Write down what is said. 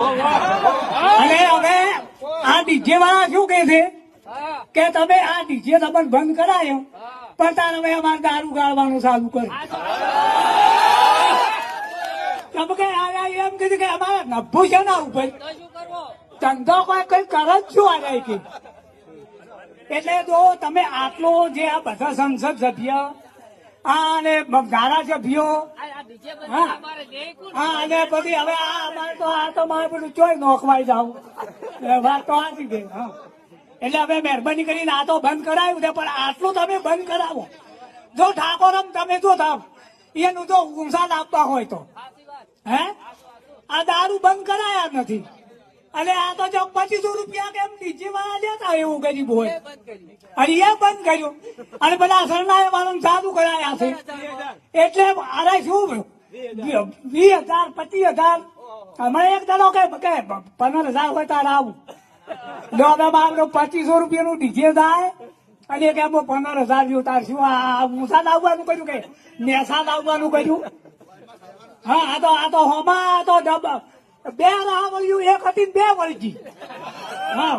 અને હવે આ ડીજે વાળા શું કે છે કે તમે આ ડીજે તમને બંધ કરાયો પણ તાર હવે અમારે દારૂ ગાળવાનું ચાલુ કર્યું. તમે કે એમ કીધું કે અમારે નભું છે ના ઉપર ધંધો કોઈ કઈ કરે જ શું આ કે એટલે તો તમે આટલો જે આ બધા સંસદ સભ્ય અને ધારાસભ્યો હા અને પછી હવે અમારે તો મારે બધું ચોય નોખવાઈ જાવ વાત તો આથી ગઈ. હા એટલે હવે મહેરબાની કરીને આ તો બંધ કરાયું છે પણ આટલું તમે બંધ કરાવો. જો ઠાકોરમ તમે જો થાવ એનું જો ઊંસાદ આપવા હોય તો હે આ દારૂ બંધ કરાયા નથી અને આ તો જો 2500 રૂપિયા કેમ ડીજે વાળા લેતા એવું ગરીબ હોય અને એ બંધ કર્યું અને બધા શરણાએ વાળાને સાદું કરાયા છે એટલે અરે શું 20,000 25,000 હમણાં એક દાડો કે 15,000 હોય તારે આવું જો હવે મારે 2500 રૂપિયાનું ડીજે થાય અને કે 15,000 જેવું તાર શું આ મુસાદ આવવાનું કર્યું કે નેસાદ આવવાનું કર્યું. હા આ તો હોમાં તો બે રાહ વળ્યું એક હતી બે વળગી. હા